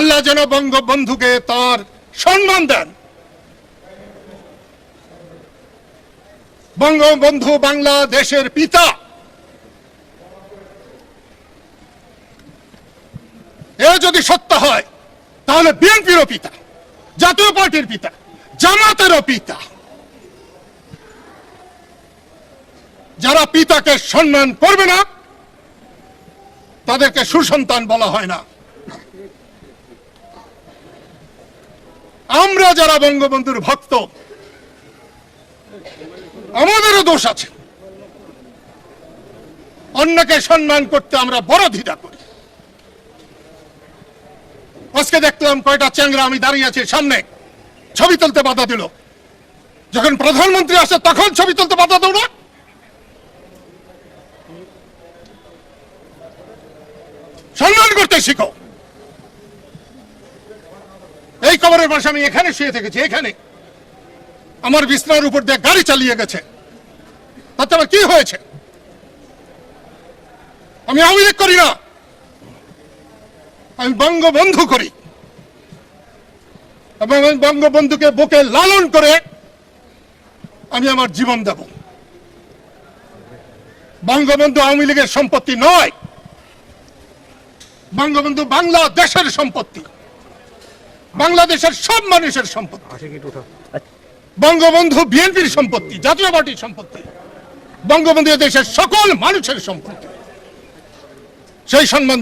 আল্লাহ যেন বঙ্গবন্ধুকে তার সম্মান দেন। বঙ্গবন্ধু বাংলাদেশের পিতা। এ যদি সত্য হয় তাহলে বিএনপিরও পিতা, জাতীয় পার্টির পিতা, জামাতেরও পিতা। যারা পিতাকে সম্মান করবে না তাদেরকে সুসন্তান বলা হয় না। আমরা যারা বঙ্গবন্ধুর ভক্ত, আমাদেরও দোষ আছে। অন্যকে সম্মান করতে আমরা বড় দ্বিধা করি। আজকে দেখলাম কয়টা চ্যাংরা, আমি দাঁড়িয়ে আছি সামনে, ছবি তুলতে বাধা দিল। যখন প্রধানমন্ত্রী আসে তখন ছবি তুলতে বাধা দাও না? সম্মান করতে শিখো। এই কবরের পাশে আমি এখানে শুয়ে থেকেছি, এখানে আমার বিছানার উপর দিয়ে গাড়ি চালিয়ে গেছে, তাতে আমার কি হয়েছে? আমি আওয়ামী লীগ করি না, আমি বঙ্গবন্ধু করি এবং বঙ্গবন্ধুকে বুকে লালন করে আমি আমার জীবন দেব। বঙ্গবন্ধু আওয়ামী লীগের সম্পত্তি নয়, বঙ্গবন্ধু বাংলাদেশের সম্পত্তি, বাংলাদেশের সব মানুষের সম্পত্তি। বঙ্গবন্ধু বিএনপির সম্পত্তি, জাতীয় পার্টির সম্পত্তি, বঙ্গবন্ধু দেশের সকল মানুষের সম্পত্তি। সেই সম্মান